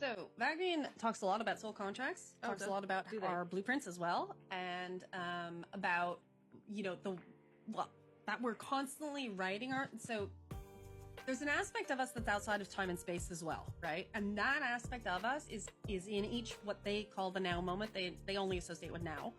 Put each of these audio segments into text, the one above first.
So Vagrein talks a lot about soul contracts, talks a lot about our blueprints as well, and about, that we're constantly writing so there's an aspect of us that's outside of time and space as well, right? And that aspect of us is in each what they call the now moment. They only associate with now.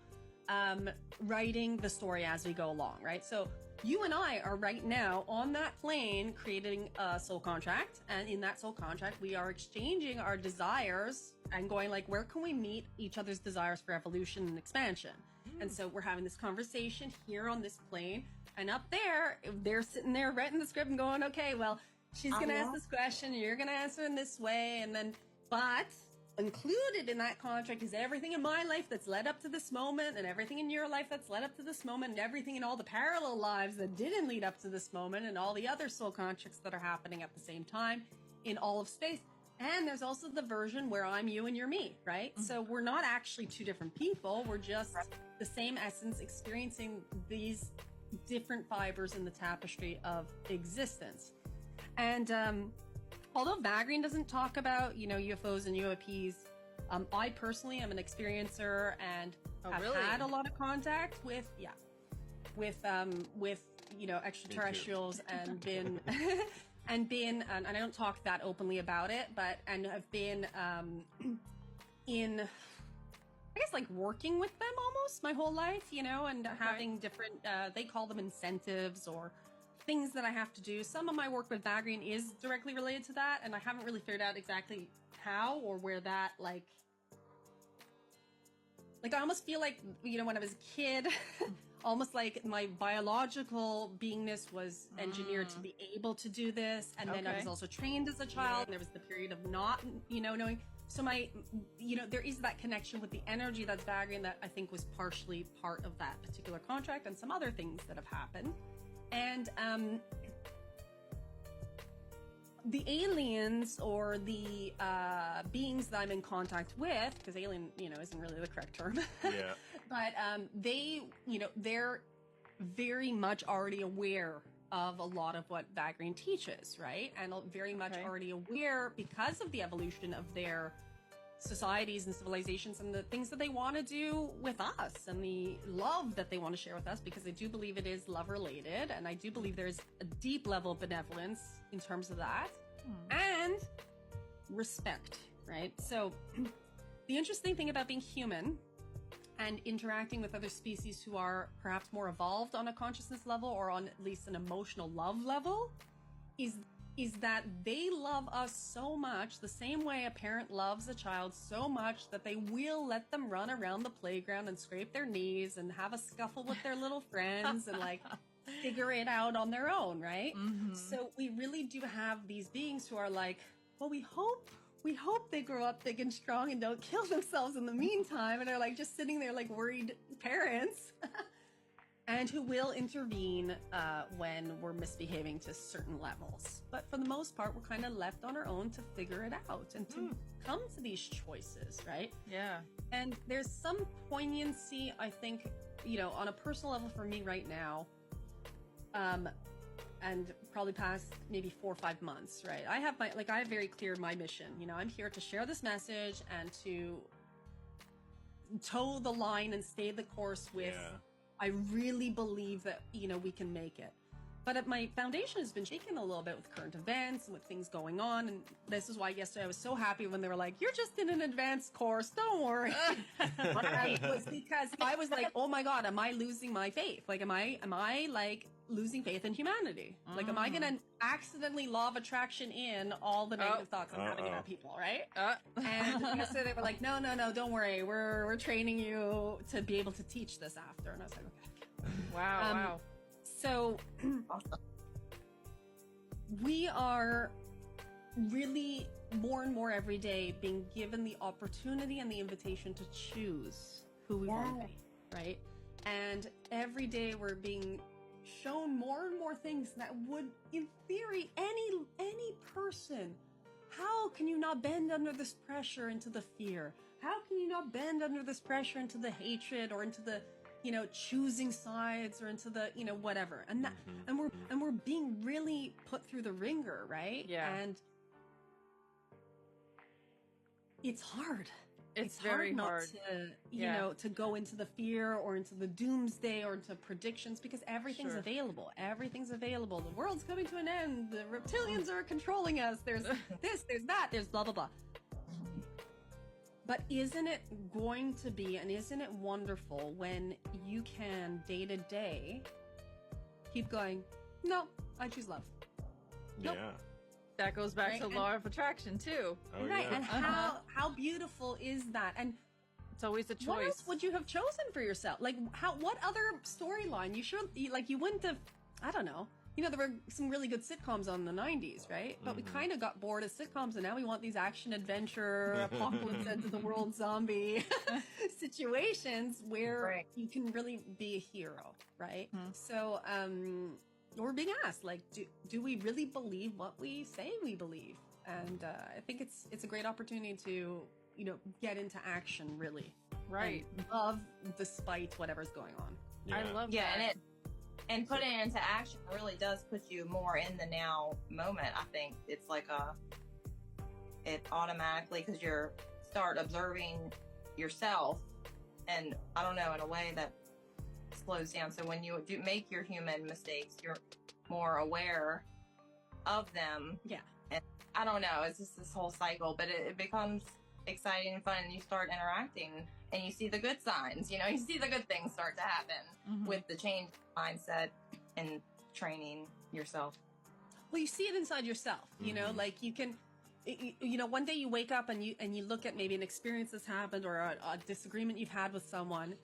Writing the story as we go along, right? So you and I are right now on that plane creating a soul contract, and in that soul contract we are exchanging our desires and going like, where can we meet each other's desires for evolution and expansion? And so we're having this conversation here on this plane, and up there they're sitting there writing the script and going, okay, well, she's gonna ask this question, you're gonna answer in this way, and then but included in that contract is everything in my life that's led up to this moment, and everything in your life that's led up to this moment, and everything in all the parallel lives that didn't lead up to this moment, and all the other soul contracts that are happening at the same time in all of space. And there's also the version where I'm you and you're me, right? Mm-hmm. So we're not actually two different people. We're just the same essence experiencing these different fibers in the tapestry of existence. And although Vagrein doesn't talk about, UFOs and UAPs, I personally am an experiencer and have had a lot of contact with extraterrestrials and been and I don't talk that openly about it, and have been in, I guess, like working with them almost my whole life, and having different, they call them incentives or things that I have to do. Some of my work with Vagrein is directly related to that, and I haven't really figured out exactly how or where that, like I almost feel like, when I was a kid, almost like my biological beingness was engineered to be able to do this. And then I was also trained as a child. And there was the period of not, knowing. So there is that connection with the energy that's Vagrein that I think was partially part of that particular contract and some other things that have happened. And the aliens or the beings that I'm in contact with, because alien, isn't really the correct term. Yeah. But they're very much already aware of a lot of what Vagrein teaches, right? And very much already aware because of the evolution of their societies and civilizations and the things that they want to do with us and the love that they want to share with us, because I do believe it is love related, and I do believe there's a deep level of benevolence in terms of that and respect, right? So the interesting thing about being human and interacting with other species who are perhaps more evolved on a consciousness level or on at least an emotional love level is that they love us so much, the same way a parent loves a child so much that they will let them run around the playground and scrape their knees and have a scuffle with their little friends and figure it out on their own, right? Mm-hmm. So we really do have these beings who are like, well, we hope they grow up big and strong and don't kill themselves in the meantime, and they're just sitting there like worried parents. And who will intervene when we're misbehaving to certain levels. But for the most part, we're kind of left on our own to figure it out and to come to these choices, right? Yeah. And there's some poignancy, I think, on a personal level for me right now, and probably past maybe 4 or 5 months, right? I have I have very clear my mission. I'm here to share this message and to toe the line and stay the course with... Yeah. I really believe that, we can make it. But my foundation has been shaken a little bit with current events and with things going on. And this is why yesterday I was so happy when they were like, you're just in an advanced course, don't worry. It was because I was like, oh my God, am I losing my faith? Am I losing faith in humanity? Am I going to accidentally law of attraction in all the negative thoughts I'm having about people, right? And yesterday they were like, no, don't worry. We're training you to be able to teach this after. And I was like, okay. Wow. So we are really more and more every day being given the opportunity and the invitation to choose who we want to be, right? And every day we're being shown more and more things that would, in theory, any person, how can you not bend under this pressure into the fear? How can you not bend under this pressure into the hatred or into the choosing sides or into the, whatever. And that, and we're being really put through the ringer, right? Yeah. And it's hard. It's very hard to, you know, to go into the fear or into the doomsday or into predictions, because everything's available. Everything's available. The world's coming to an end. The reptilians are controlling us. There's this, there's that, there's blah, blah, blah. But isn't it going to be, and isn't it wonderful when you can day to day keep going, no, I choose love. Nope. Yeah. That goes back to law of attraction too. Oh, right. Yeah. And how beautiful is that? And it's always a choice. What else would you have chosen for yourself? Like, what other storyline? You wouldn't have, I don't know. You know, there were some really good sitcoms on the 90s, right? But we kind of got bored of sitcoms, and now we want these action adventure, apocalypse end of the world zombie situations where you can really be a hero, right? So, we're being asked, like, do we really believe what we say we believe? And I think it's a great opportunity to, you know, get into action, really. Right. And love despite whatever's going on. Yeah. I love that. And putting it into action really does put you more in the now moment. I think it's like it automatically, because you start observing yourself, and I don't know, in a way that slows down. So when you do make your human mistakes, you're more aware of them. Yeah. And I don't know, it's just this whole cycle, but it becomes exciting and fun, and you start interacting, and you see the good signs, you know, you see the good things start to happen with the change mindset and training yourself. Well, you see it inside yourself, you know, like you can, you know, one day you wake up and you look at maybe an experience that's happened or a disagreement you've had with someone,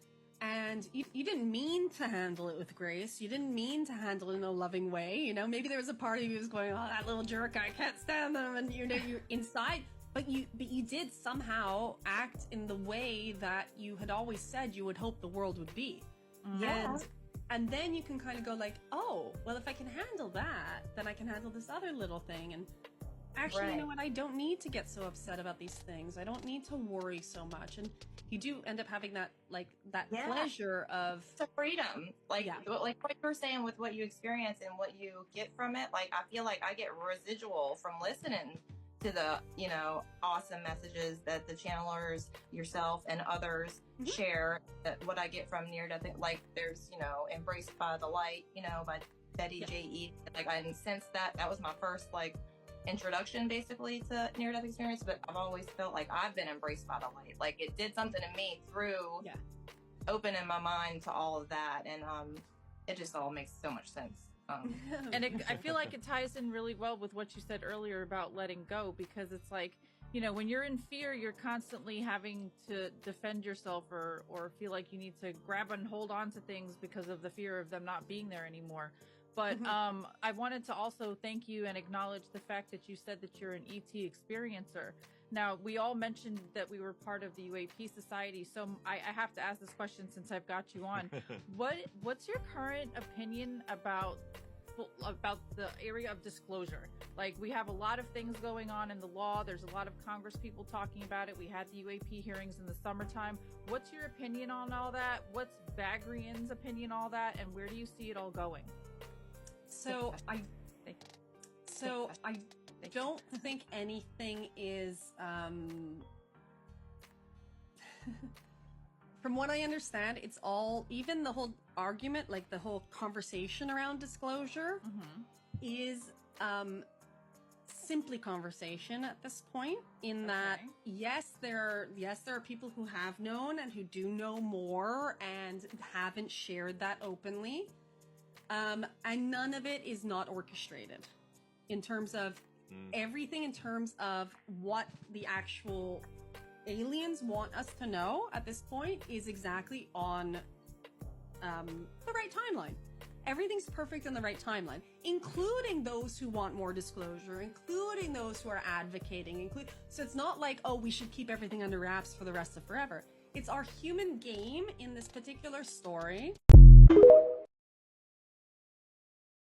and you didn't mean to handle it with grace. You didn't mean to handle it in a loving way. You know, maybe there was a part of you who's going, oh, that little jerk, I can't stand them. And, you know, you're inside, but you did somehow act in the way that you had always said you would hope the world would be. Yeah. And then you can kind of go like, oh, well, if I can handle that, then I can handle this other little thing. And actually, you know what? I don't need to get so upset about these things. I don't need to worry so much. And you do end up having that, like, that pleasure of... It's a freedom. Like, like what you were saying with what you experience and what you get from it. Like, I feel like I get residual from listening to the, you know, awesome messages that the channelers, yourself, and others share. That what I get from near-death, like, there's, you know, Embraced by the Light, you know, by Betty J.E. Like, I sensed that was my first, like, introduction basically to near-death experience, but I've always felt like I've been embraced by the light. Like, it did something to me through opening my mind to all of that, and it just all makes so much sense. And I feel like it ties in really well with what you said earlier about letting go, because it's like, you know, when you're in fear, you're constantly having to defend yourself or feel like you need to grab and hold on to things because of the fear of them not being there anymore. But I wanted to also thank you and acknowledge the fact that you said that you're an ET experiencer. Now, we all mentioned that we were part of the UAP Society, so I have to ask this question since I've got you on. What's your current opinion about the area of disclosure? Like, we have a lot of things going on in the law. There's a lot of Congress people talking about it. We had the UAP hearings in the summertime. What's your opinion on all that? What's Vagrein's opinion on all that? And where do you see it all going? So I don't think anything is, from what I understand, it's all, even the whole argument, like the whole conversation around disclosure is simply conversation at this point, in that, yes, there are people who have known and who do know more and haven't shared that openly. And none of it is not orchestrated in terms of everything, in terms of what the actual aliens want us to know at this point is exactly on the right timeline. Everything's perfect in the right timeline, including those who want more disclosure, including those who are advocating, so it's not like, oh, we should keep everything under wraps for the rest of forever. It's our human game in this particular story